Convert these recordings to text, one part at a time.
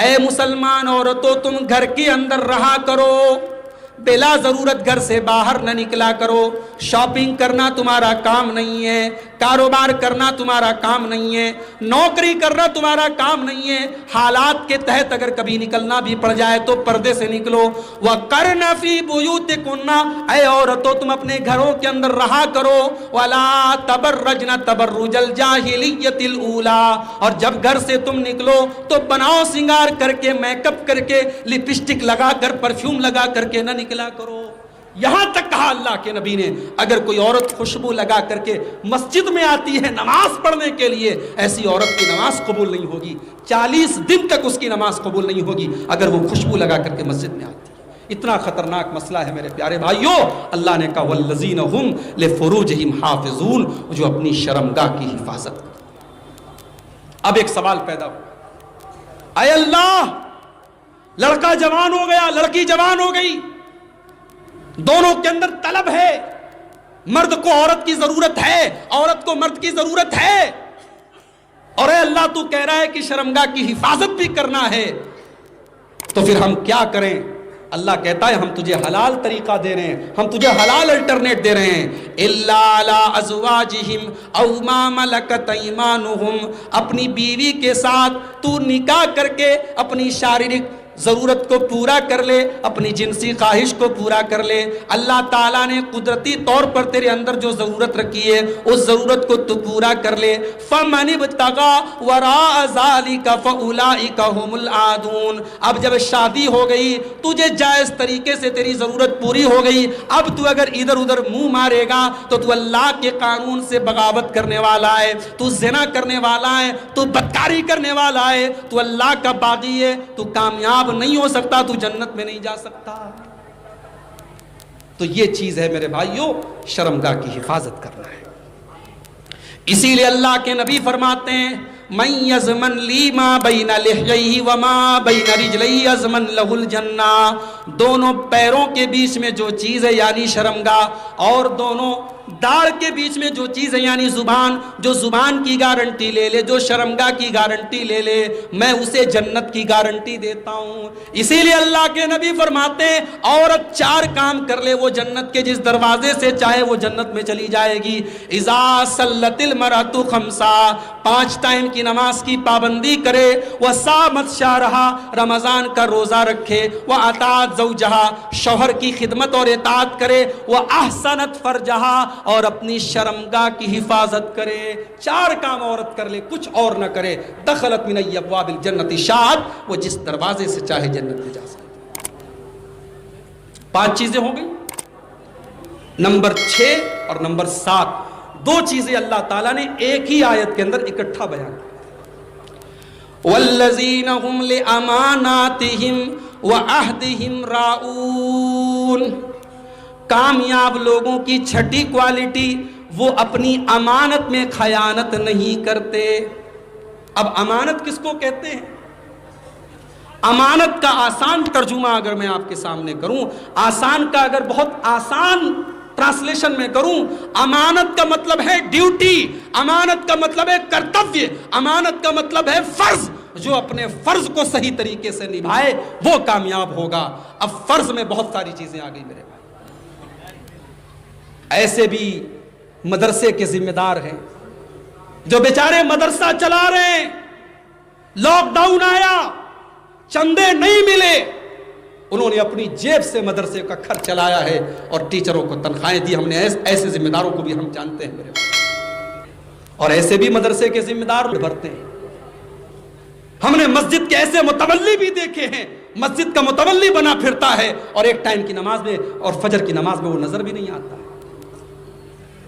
اے مسلمان عورتوں تم گھر کے اندر رہا کرو، بلا ضرورت گھر سے باہر نہ نکلا کرو، شاپنگ کرنا تمہارا کام نہیں ہے، کاروبار کرنا تمہارا کام نہیں ہے، نوکری کرنا تمہارا کام نہیں ہے، حالات کے تحت اگر کبھی نکلنا بھی پڑ جائے تو پردے سے نکلو۔ وَقَرْنَ فِي بُيُوتِكُنَّ، اے عورتوں تم اپنے گھروں کے اندر رہا کرو، وَلَا تَبَرَّجْنَ تَبَرُّجَ الْجَاهِلِيَّةِ الْأُولَىٰ، اور جب گھر سے تم نکلو تو بناؤ سنگار کر کے، میک اپ کر کے، لپسٹک لگا کر، پرفیوم لگا کر کے نہ نکلا کرو۔ یہاں تک کہا اللہ کے نبی نے اگر کوئی عورت خوشبو لگا کر کے مسجد میں آتی ہے نماز پڑھنے کے لیے، ایسی عورت کی نماز قبول نہیں ہوگی، 40 دن تک اس کی نماز قبول نہیں ہوگی اگر وہ خوشبو لگا کر کے مسجد میں آتی ہے۔ اتنا خطرناک مسئلہ ہے میرے پیارے بھائیوں۔ اللہ نے کہا والذین هم لفروجہم حافظون، جو اپنی شرمگاہ کی حفاظت کرتے۔ اب ایک سوال پیدا ہو، اے اللہ، لڑکا جوان ہو گیا، لڑکی جوان ہو گئی، دونوں کے اندر طلب ہے، مرد کو عورت کی ضرورت ہے، عورت کو مرد کی ضرورت ہے، اور اے اللہ تو کہہ رہا ہے کہ شرمگاہ کی حفاظت بھی کرنا ہے، تو پھر ہم کیا کریں؟ اللہ کہتا ہے ہم تجھے حلال طریقہ دے رہے ہیں، ہم تجھے حلال الٹرنیٹ دے رہے ہیں۔ اِلَّا عَلَىٰ أَزْوَاجِهِمْ أَوْ مَا مَلَكَتْ أَيْمَانُهُمْ، اپنی بیوی کے ساتھ تو نکاح کر کے اپنی شاریرک ضرورت کو پورا کر لے، اپنی جنسی خواہش کو پورا کر لے۔ اللہ تعالیٰ نے قدرتی طور پر تیرے اندر جو ضرورت رکھی ہے اس ضرورت کو تو پورا کر لے۔ فَمَنِ ابْتَغَىٰ وَرَاءَ ذَٰلِكَ فَأُولَٰئِكَ هُمُ الْعَادُونَ، اب جب شادی ہو گئی، تجھے جائز طریقے سے تیری ضرورت پوری ہو گئی، اب تو اگر ادھر ادھر منہ مارے گا تو تو اللہ کے قانون سے بغاوت کرنے والا ہے، تو زنا کرنے والا ہے، تو بدکاری کرنے والا ہے، تو اللہ کا باغی ہے، تو کامیاب نہیں ہو سکتا، تو جنت میں نہیں جا سکتا۔ تو یہ چیز ہے میرے بھائیوں، شرمگاہ کی حفاظت کرنا ہے۔ اسی لیے اللہ کے نبی فرماتے ہیں مَن يَضْمَنْ لِي مَا بَيْنَ لِحْيَيْهِ وَمَا بَيْنَ رِجْلَيْهِ يَضْمَنْ لَهُ الْجَنَّةَ، دونوں پیروں کے بیچ میں جو چیز ہے یعنی شرمگاہ، اور دونوں داڑھ کے بیچ میں جو چیز ہے یعنی زبان، جو زبان کی گارنٹی لے لے، جو شرمگاہ کی گارنٹی لے لے، میں اسے جنت کی گارنٹی دیتا ہوں۔ اسی لیے اللہ کے نبی فرماتے ہیں عورت 4 کام کر لے وہ جنت کے جس دروازے سے چاہے وہ جنت میں چلی جائے گی۔ اذا صلت المرأة 5، 5 ٹائم کی نماز کی پابندی کرے، وصامت شہرہا، رمضان کا روزہ رکھے، واطاعت زوجہا، شوہر کی خدمت اور اطاعت کرے، واحسنت فرجہا، اور اپنی شرمگاہ کی حفاظت کرے۔ 4 کام عورت کر لے، کچھ اور نہ کرے، دخلت من ابواب الجنت شاءت، وہ جس دروازے سے چاہے جنت میں جا سکتی۔ 5 چیزیں ہو گئی، نمبر 6 اور نمبر 7، 2 چیزیں اللہ تعالیٰ نے ایک ہی آیت کے اندر اکٹھا بیان کی۔ والذین هم لأماناتہم وعہدہم راعون، کامیاب لوگوں کی 6ٹھی کوالٹی، وہ اپنی امانت میں خیانت نہیں کرتے۔ اب امانت کس کو کہتے ہیں؟ امانت کا آسان ترجمہ اگر میں آپ کے سامنے کروں، آسان کا اگر بہت آسان ٹرانسلیشن میں کروں، امانت کا مطلب ہے ڈیوٹی، امانت کا مطلب ہے کرتویہ، امانت کا مطلب ہے فرض۔ جو اپنے فرض کو صحیح طریقے سے نبھائے وہ کامیاب ہوگا۔ اب فرض میں بہت ساری چیزیں آ گئی میرے بھائی، ایسے بھی مدرسے کے ذمہ دار ہیں جو بیچارے مدرسہ چلا رہے ہیں، لاک ڈاؤن آیا، چندے نہیں ملے، انہوں نے اپنی جیب سے مدرسے کا خرچ چلایا ہے اور ٹیچروں کو تنخواہیں دی۔ ہم نے ایسے ذمہ داروں کو بھی ہم جانتے ہیں میرے بھائی، اور ایسے بھی مدرسے کے ذمہ دار بھرتے ہیں۔ ہم نے مسجد کے ایسے متولی بھی دیکھے ہیں، مسجد کا متولی بنا پھرتا ہے اور ایک ٹائم کی نماز میں اور فجر کی نماز میں وہ نظر بھی نہیں آتا۔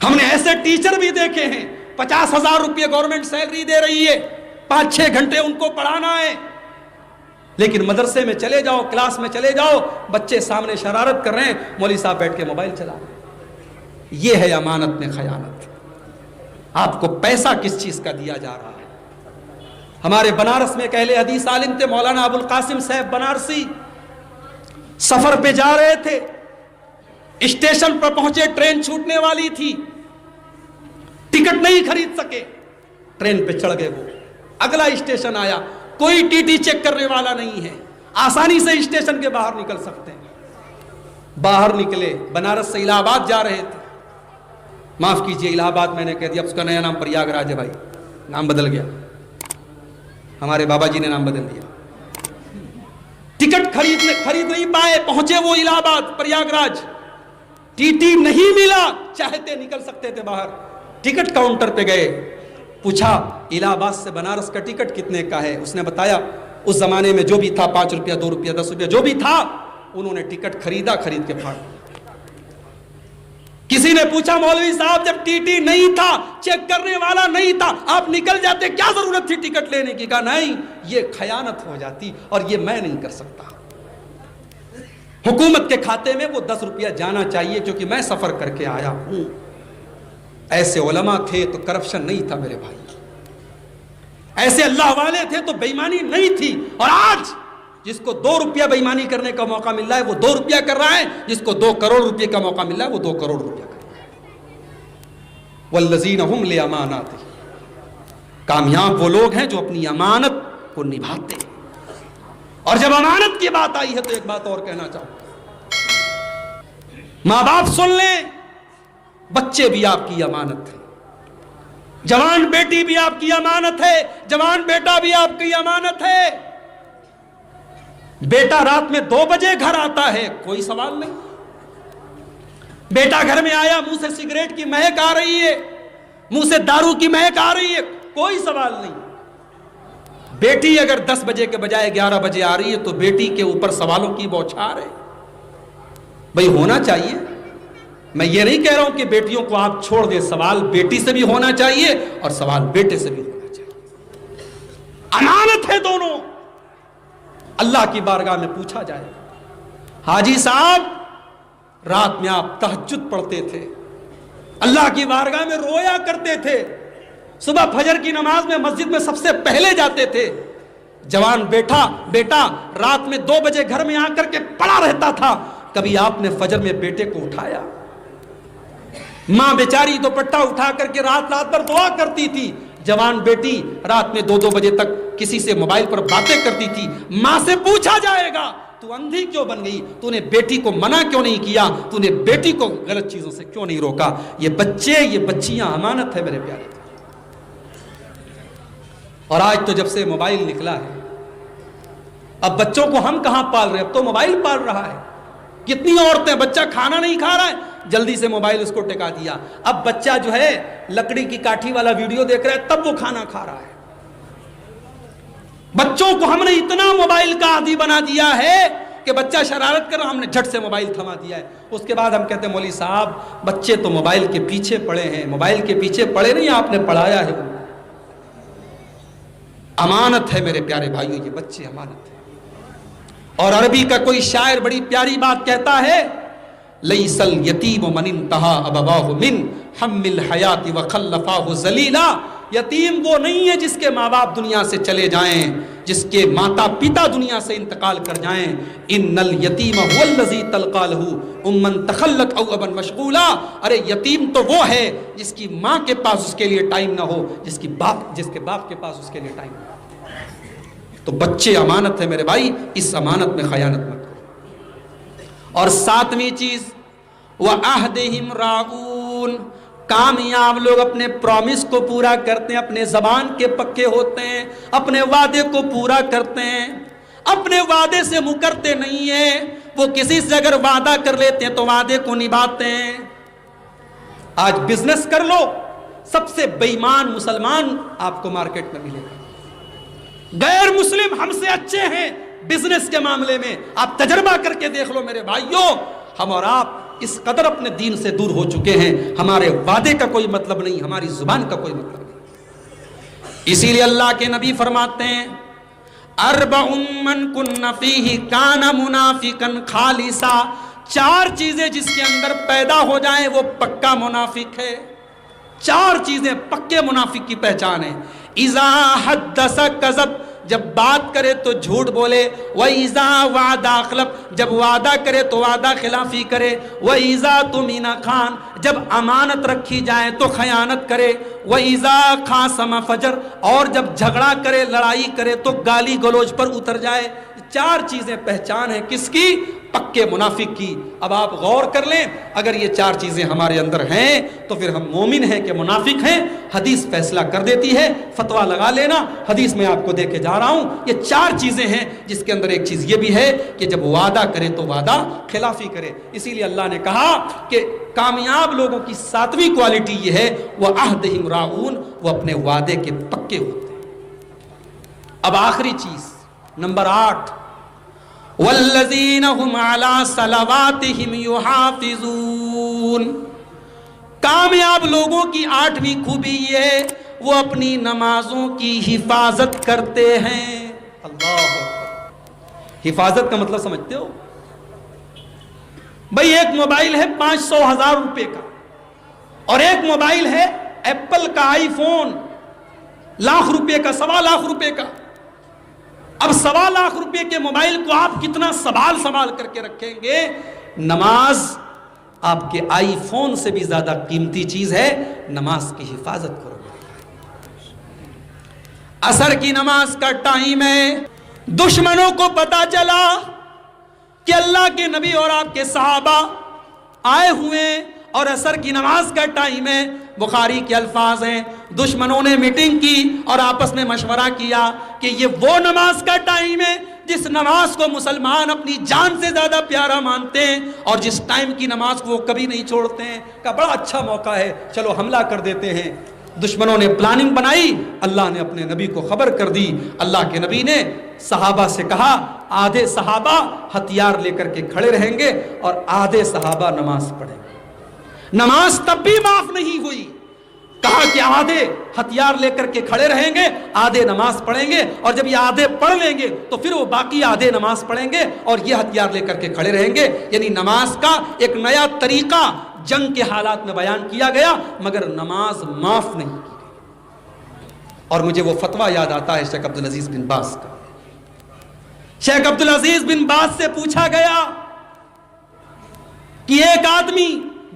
ہم نے ایسے ٹیچر بھی دیکھے ہیں، 50,000 روپے گورنمنٹ سیلری دے رہی ہے، 5-6 گھنٹے ان کو پڑھانا ہے، لیکن مدرسے میں چلے جاؤ، کلاس میں چلے جاؤ، بچے سامنے شرارت کر رہے ہیں، مولوی صاحب بیٹھ کے موبائل چلا رہے ہیں۔ یہ ہے امانت میں خیانت۔ آپ کو پیسہ کس چیز کا دیا جا رہا ہے؟ ہمارے بنارس میں ایک اہل حدیث عالم تھے مولانا ابو القاسم صاحب بنارسی، سفر پہ جا رہے تھے، اسٹیشن پر پہنچے، ٹرین چھوٹنے والی تھی، ٹکٹ نہیں خرید سکے، ٹرین پہ چڑھ گئے، وہ اگلا اسٹیشن آیا، کوئی ٹی ٹی چیک کرنے والا نہیں ہے، آسانی سے اسٹیشن کے باہر نکل سکتے ہیں۔ باہر نکلے، بنارس سے الہ آباد جا رہے تھے، معاف کیجئے الہ آباد میں نے کہہ دیا، اب اس کا نیا نام پریاگ راج ہے بھائی، نام بدل گیا، ہمارے بابا جی نے نام بدل دیا۔ ٹکٹ خرید نہیں پائے، پہنچے وہ الہ آباد پریاگ راج، ٹی ٹی نہیں ملا، چاہتے نکل سکتے تھے باہر، ٹکٹ کاؤنٹر پہ گئے، پوچھا الہ آباد سے بنارس کا ٹکٹ کتنے کا ہے؟ اس نے بتایا اس زمانے میں جو بھی تھا 5 روپیہ 2 روپیہ 10 روپیہ جو بھی تھا، انہوں نے ٹکٹ خریدا، خرید کے پھاڑ۔ کسی نے پوچھا مولوی صاحب جب ٹی ٹی نہیں تھا، چیک کرنے والا نہیں تھا، آپ نکل جاتے، کیا ضرورت تھی ٹکٹ لینے کی؟ کہا نہیں، یہ خیانت ہو جاتی اور یہ میں نہیں کر سکتا، حکومت کے کھاتے میں وہ 10 روپیہ جانا چاہیے کیونکہ میں سفر کر کے آیا ہوں۔ ایسے علماء تھے تو کرپشن نہیں تھا میرے بھائی، ایسے اللہ والے تھے تو بے ایمانی نہیں تھی۔ اور آج جس کو 2 روپیہ بے ایمانی کرنے کا موقع مل رہا ہے وہ 2 روپیہ کر رہا ہے، جس کو 2 کروڑ روپے کا موقع مل رہا ہے وہ 2 کروڑ روپیہ کر رہا ہے۔ والذین هم لأماناتهم، کامیاب وہ لوگ ہیں جو اپنی امانت کو نبھاتے ہیں۔ اور جب امانت کی بات آئی ہے تو ایک بات اور کہنا چاہوں گا، ماں باپ سن لیں، بچے بھی آپ کی امانت ہے، جوان بیٹی بھی آپ کی امانت ہے، جوان بیٹا بھی آپ کی امانت ہے۔ بیٹا رات میں 2 بجے گھر آتا ہے، کوئی سوال نہیں، بیٹا گھر میں آیا، منہ سے سگریٹ کی مہک آ رہی ہے، منہ سے دارو کی مہک آ رہی ہے، کوئی سوال نہیں۔ بیٹی اگر 10 بجے کے بجائے 11 بجے آ رہی ہے تو بیٹی کے اوپر سوالوں کی بوچھار ہے۔ بھئی ہونا چاہیے، میں یہ نہیں کہہ رہا ہوں کہ بیٹیوں کو آپ چھوڑ دیں، سوال بیٹی سے بھی ہونا چاہیے اور سوال بیٹے سے بھی ہونا چاہیے، امانت ہے دونوں، اللہ کی بارگاہ میں پوچھا جائے گا۔ حاجی صاحب رات میں آپ تہجد پڑھتے تھے، اللہ کی بارگاہ میں رویا کرتے تھے، صبح فجر کی نماز میں مسجد میں سب سے پہلے جاتے تھے، جوان بیٹا رات میں 2 بجے گھر میں آ کر کے پڑا رہتا تھا، کبھی آپ نے فجر میں بیٹے کو اٹھایا؟ ماں بیچاری دوپٹہ اٹھا کر کے رات بھر دعا کرتی تھی، جوان بیٹی رات میں 2 بجے تک کسی سے موبائل پر باتیں کرتی تھی۔ ماں سے پوچھا جائے گا تو اندھی کیوں بن گئی؟ تو نے بیٹی کو منع کیوں نہیں کیا؟ تو نے بیٹی کو غلط چیزوں سے کیوں نہیں روکا؟ یہ بچے، یہ بچیاں امانت ہے میرے پیارے۔ اور آج تو جب سے موبائل نکلا ہے، اب بچوں کو ہم کہاں پال رہے ہیں، اب تو موبائل پال رہا ہے۔ کتنی عورتیں، بچہ کھانا نہیں کھا رہا ہے، جلدی سے موبائل اس کو ٹکا دیا، اب بچہ جو ہے لکڑی کی کاٹھی والا ویڈیو دیکھ رہا ہے تب وہ کھانا کھا رہا ہے۔ بچوں کو ہم نے اتنا موبائل کا عادی بنا دیا ہے کہ بچہ شرارت کر رہا، ہم نے جھٹ سے موبائل تھما دیا ہے۔ اس کے بعد ہم کہتے ہیں مولوی صاحب بچے تو موبائل کے پیچھے پڑے ہیں، موبائل کے پیچھے پڑے نہیں، آپ نے پڑھایا ہے۔ امانت ہے میرے پیارے بھائیوں، یہ بچے امانت ہے۔ اور عربی کا کوئی شاعر بڑی پیاری بات کہتا ہے، لیس الیتیم من انتہا ابواہ من حم الحیات وخلفاہ ذلیلا، یتیم وہ نہیں ہے جس کے ماں باپ دنیا سے چلے جائیں، جس کے ماتا پتا دنیا سے انتقال کر جائیں۔ ان الیتیم هو الذی تلقى له امن تخلت او ابا مشغولا، ارے یتیم تو وہ ہے جس کی ماں کے پاس اس کے لیے ٹائم نہ ہو، جس کے باپ کے پاس اس کے لیے ٹائم نہ ہو۔ تو بچے امانت ہے میرے بھائی، اس امانت میں خیانت مت کرو۔ اور 7ویں چیز وَعَهْدِهِمْ رَاعُونَ، کامیاب لوگ اپنے پرومس کو پورا کرتے ہیں، اپنے زبان کے پکے ہوتے ہیں، اپنے وعدے کو پورا کرتے ہیں، اپنے وعدے سے مکرتے نہیں ہیں۔ وہ کسی سے اگر وعدہ کر لیتے ہیں تو وعدے کو نبھاتے ہیں۔ آج بزنس کر لو، سب سے بے ایمان مسلمان آپ کو مارکیٹ میں ملے گا، غیر مسلم ہم سے اچھے ہیں بزنس کے معاملے میں۔ آپ تجربہ کر کے دیکھ لو میرے بھائیوں، ہم اور آپ اس قدر اپنے دین سے دور ہو چکے ہیں، ہمارے وعدے کا کوئی مطلب نہیں، ہماری زبان کا کوئی مطلب نہیں۔ اسی لیے اللہ کے نبی فرماتے ہیں اربع من کن فیہ کان منافقا خالصا، 4 چیزیں جس کے اندر پیدا ہو جائیں وہ پکا منافق ہے۔ 4 چیزیں پکے منافق کی پہچان ہے۔ اذا حدث کذب، جب بات کرے تو جھوٹ بولے، وَإِذَا وَعَدَ أَخْلَفَ، جب وعدہ کرے تو وعدہ خلافی کرے، وَإِذَا تُمِنَ خان، جب امانت رکھی جائے تو خیانت کرے، وَإِذَا خَاصَمَ فَجَرَ، اور جب جھگڑا کرے لڑائی کرے تو گالی گلوچ پر اتر جائے۔ چار چیزیں پہچان ہیں کس کی؟ پکے منافق کی۔ اب آپ غور کر لیں، اگر یہ چار چیزیں ہمارے اندر ہیں تو پھر ہم مومن ہیں کہ منافق ہیں؟ حدیث فیصلہ کر دیتی ہے، فتویٰ لگا لینا۔ حدیث میں آپ کو دے کے جا رہا ہوں، یہ چار چیزیں ہیں جس کے اندر ایک چیز یہ بھی ہے کہ جب وعدہ کرے تو وعدہ خلافی کرے۔ اسی لیے اللہ نے کہا کہ کامیاب لوگوں کی 7ویں کوالٹی یہ ہے، وَعَهْدِهِمْ رَاعُونَ، وہ اپنے وعدے کے پکے ہوتے ہیں۔ اب آخری چیز نمبر 8، والذین هم علی صلواتہم یحافظون، کامیاب لوگوں کی 8ویں خوبی یہ ہے وہ اپنی نمازوں کی حفاظت کرتے ہیں۔ اللہ اکبر، حفاظت کا مطلب سمجھتے ہو؟ بھئی ایک موبائل ہے 500,000 روپے کا، اور ایک موبائل ہے ایپل کا آئی فون لاکھ روپے کا، 1.25 لاکھ روپے کا۔ اب 1.25 لاکھ روپے کے موبائل کو آپ کتنا سنبھال کر کے رکھیں گے؟ نماز آپ کے آئی فون سے بھی زیادہ قیمتی چیز ہے، نماز کی حفاظت کرو۔ عصر کی نماز کا ٹائم ہے، دشمنوں کو پتا چلا کہ اللہ کے نبی اور آپ کے صحابہ آئے ہوئے اور عصر کی نماز کا ٹائم ہے۔ بخاری کے الفاظ ہیں، دشمنوں نے میٹنگ کی اور آپس میں مشورہ کیا کہ یہ وہ نماز کا ٹائم ہے جس نماز کو مسلمان اپنی جان سے زیادہ پیارا مانتے ہیں اور جس ٹائم کی نماز کو وہ کبھی نہیں چھوڑتے ہیں۔ کہ بڑا اچھا موقع ہے، چلو حملہ کر دیتے ہیں۔ دشمنوں نے پلاننگ بنائی، اللہ نے اپنے نبی کو خبر کر دی۔ اللہ کے نبی نے صحابہ سے کہا، آدھے صحابہ ہتھیار لے کر کے کھڑے رہیں گے اور آدھے صحابہ نماز پڑھیں گے۔ نماز تب بھی معاف نہیں ہوئی، کہا کہ آدھے ہتھیار لے کر کے کھڑے رہیں گے، آدھے نماز پڑھیں گے، اور جب یہ آدھے پڑھ لیں گے تو پھر وہ باقی آدھے نماز پڑھیں گے اور یہ ہتھیار لے کر کے کھڑے رہیں گے۔ یعنی نماز کا ایک نیا طریقہ جنگ کے حالات میں بیان کیا گیا، مگر نماز معاف نہیں کی گئی۔ اور مجھے وہ فتویٰ یاد آتا ہے شیخ عبدالعزیز بن باز کا۔ شیخ عبدالعزیز بن باز سے پوچھا گیا کہ ایک آدمی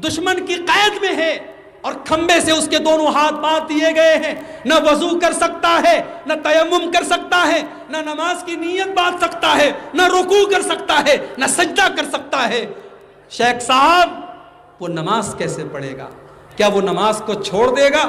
دشمن کی قید میں ہے اور کھمبے سے اس کے دونوں ہاتھ باندھ دیے گئے ہیں، نہ وضو کر سکتا ہے، نہ تیمم کر سکتا ہے، نہ نماز کی نیت باندھ سکتا ہے، نہ رکوع کر سکتا ہے، نہ سجدہ کر سکتا ہے۔ شیخ صاحب وہ نماز کیسے پڑھے گا؟ کیا وہ نماز کو چھوڑ دے گا؟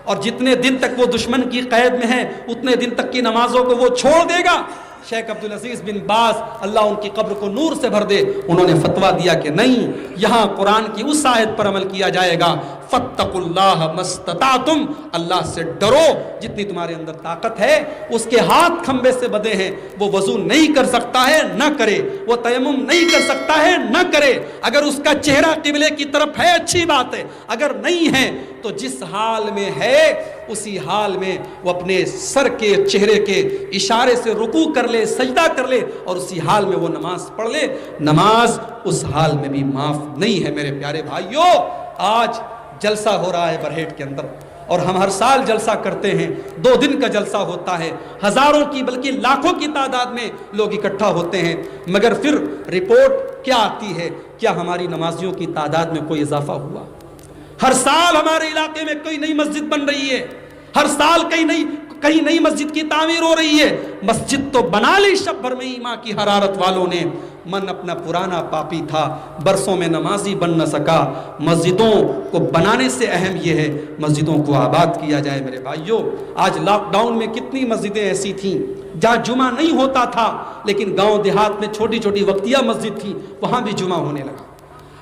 اور جتنے دن تک وہ دشمن کی قید میں ہے اتنے دن تک کی نمازوں کو وہ چھوڑ دے گا؟ شیخ عبدالعزیز بن باز اللہ ان کی قبر کو نور سے بھر دے، انہوں نے فتویٰ دیا کہ نہیں، یہاں قرآن کی اس آیت پر عمل کیا جائے گا، فَاتَّقُوا اللَّهَ مَا اسْتَطَعْتُمْ، اللہ سے ڈرو جتنی تمہارے اندر طاقت ہے۔ اس کے ہاتھ کھمبے سے بدے ہیں، وہ وضو نہیں کر سکتا ہے نہ کرے، وہ تیمم نہیں کر سکتا ہے نہ کرے۔ اگر اس کا چہرہ قبلے کی طرف ہے اچھی بات ہے، اگر نہیں ہے تو جس حال میں ہے اسی حال میں وہ اپنے سر کے چہرے کے اشارے سے رکوع کر لے، سجدہ کر لے اور اسی حال میں وہ نماز پڑھ لے۔ نماز اس حال میں بھی معاف نہیں ہے میرے پیارے بھائیوں۔ آج جلسہ ہو رہا ہے برہیٹ کے اندر اور ہم ہر سال جلسہ کرتے ہیں، 2 دن کا جلسہ ہوتا ہے، ہزاروں کی بلکہ لاکھوں کی تعداد میں لوگ اکٹھا ہوتے ہیں، مگر پھر رپورٹ کیا آتی ہے؟ کیا ہماری نمازیوں کی تعداد میں کوئی اضافہ ہوا؟ ہر سال ہمارے علاقے میں کوئی نئی مسجد بن رہی ہے، ہر سال کہیں نئی مسجد کی تعمیر ہو رہی ہے۔ مسجد تو بنا لی شب بھر میں ایمان کی حرارت والوں نے، من اپنا پرانا پاپی تھا، برسوں میں نمازی بن نہ سکا۔ مسجدوں کو بنانے سے اہم یہ ہے مسجدوں کو آباد کیا جائے میرے بھائیوں۔ آج لاک ڈاؤن میں کتنی مسجدیں ایسی تھیں جہاں جمعہ نہیں ہوتا تھا، لیکن گاؤں دیہات میں چھوٹی چھوٹی وقتیہ مسجد تھی، وہاں بھی جمعہ ہونے لگا۔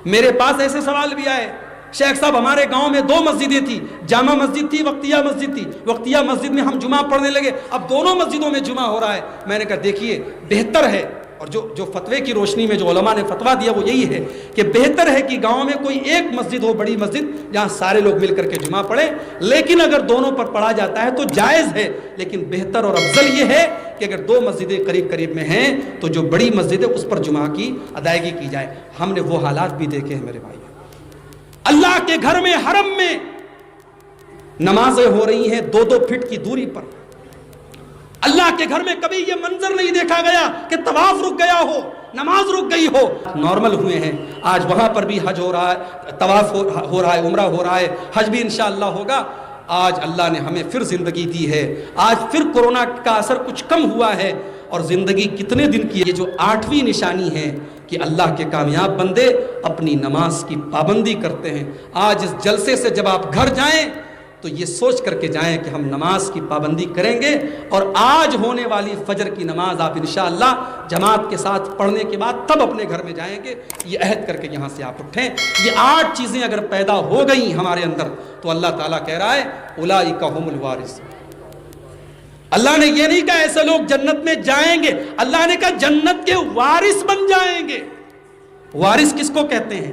میرے پاس ایسے سوال بھی آئے، شیخ صاحب ہمارے گاؤں میں 2 مسجدیں تھی، جامع مسجد تھی، وقتیہ مسجد تھی، وقتیہ مسجد میں ہم جمعہ پڑھنے لگے، اب دونوں مسجدوں میں جمعہ ہو رہا ہے۔ میں نے کہا دیکھیے بہتر ہے، اور جو فتوے کی روشنی میں جو علماء نے فتویٰ دیا وہ یہی ہے کہ بہتر ہے کہ گاؤں میں کوئی ایک مسجد ہو، بڑی مسجد، جہاں سارے لوگ مل کر کے جمعہ پڑھیں، لیکن اگر دونوں پر پڑھا جاتا ہے تو جائز ہے، لیکن بہتر اور افضل یہ ہے کہ اگر 2 مسجدیں قریب میں ہیں تو جو بڑی مسجد ہے اس پر جمعہ کی ادائیگی کی جائے۔ ہم نے وہ حالات بھی دیکھے ہیں میرے بھائی، اللہ کے گھر میں حرم میں نمازیں ہو رہی ہیں 2-2 فٹ کی دوری پر، اللہ کے گھر میں کبھی یہ منظر نہیں دیکھا گیا کہ طواف رک گیا ہو، نماز رک گئی ہو۔ نارمل ہوئے ہیں، آج وہاں پر بھی حج ہو رہا ہے، طواف ہو رہا ہے، عمرہ ہو رہا ہے، حج بھی انشاءاللہ ہوگا۔ آج اللہ نے ہمیں پھر زندگی دی ہے، آج پھر کورونا کا اثر کچھ کم ہوا ہے، اور زندگی کتنے دن کی ہے۔ یہ جو 8ویں نشانی ہے کہ اللہ کے کامیاب بندے اپنی نماز کی پابندی کرتے ہیں۔ آج اس جلسے سے جب آپ گھر جائیں تو یہ سوچ کر کے جائیں کہ ہم نماز کی پابندی کریں گے، اور آج ہونے والی فجر کی نماز آپ انشاءاللہ جماعت کے ساتھ پڑھنے کے بعد تب اپنے گھر میں جائیں گے۔ یہ عہد کر کے یہاں سے آپ اٹھیں۔ یہ 8 چیزیں اگر پیدا ہو گئیں ہمارے اندر تو اللہ تعالیٰ کہہ رہا ہے اولئک ھم الوارثون۔ اللہ نے یہ نہیں کہا ایسے لوگ جنت میں جائیں گے، اللہ نے کہا جنت کے وارث بن جائیں گے۔ وارث کس کو کہتے ہیں؟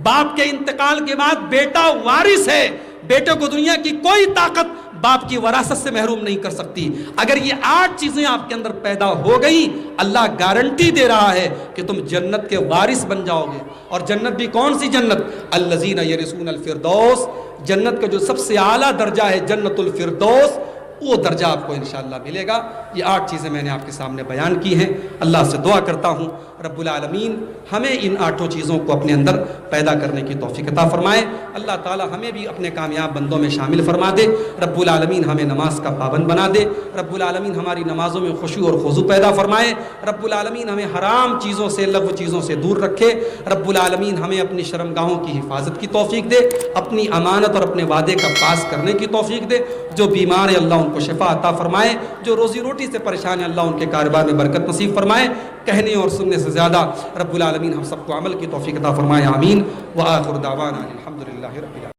باپ کے انتقال کے بعد بیٹا وارث ہے۔ بیٹے کو دنیا کی کوئی طاقت باپ کی وراثت سے محروم نہیں کر سکتی۔ اگر یہ 8 چیزیں آپ کے اندر پیدا ہو گئی، اللہ گارنٹی دے رہا ہے کہ تم جنت کے وارث بن جاؤ گے۔ اور جنت بھی کون سی جنت؟ الذین یرثون الفردوس، جنت کا جو سب سے اعلیٰ درجہ ہے جنت الفردوس، وہ درجہ آپ کو انشاءاللہ ملے گا۔ یہ 8 چیزیں میں نے آپ کے سامنے بیان کی ہیں۔ اللہ سے دعا کرتا ہوں رب العالمین ہمیں ان 8 چیزوں کو اپنے اندر پیدا کرنے کی توفیق عطا فرمائے۔ اللہ تعالی ہمیں بھی اپنے کامیاب بندوں میں شامل فرما دے۔ رب العالمین ہمیں نماز کا پابند بنا دے۔ رب العالمین ہماری نمازوں میں خشوع اور خضوع پیدا فرمائے۔ رب العالمین ہمیں حرام چیزوں سے، لغو چیزوں سے دور رکھے۔ رب العالمین ہمیں اپنی شرمگاہوں کی حفاظت کی توفیق دے، اپنی امانت اور اپنے وعدے کا پاس کرنے کی توفیق دے۔ جو بیمار ہے اللہ ان کو شفا عطا فرمائے، جو روزی روٹی سے پریشان ہے اللہ ان کے کاروبار میں برکت نصیب فرمائے۔ کہنے اور سننے سے زیادہ رب العالمین ہم سب کو عمل کی توفیق عطا فرمائے، آمین۔ وآخر دعوانا الحمدللہ رب العالمین۔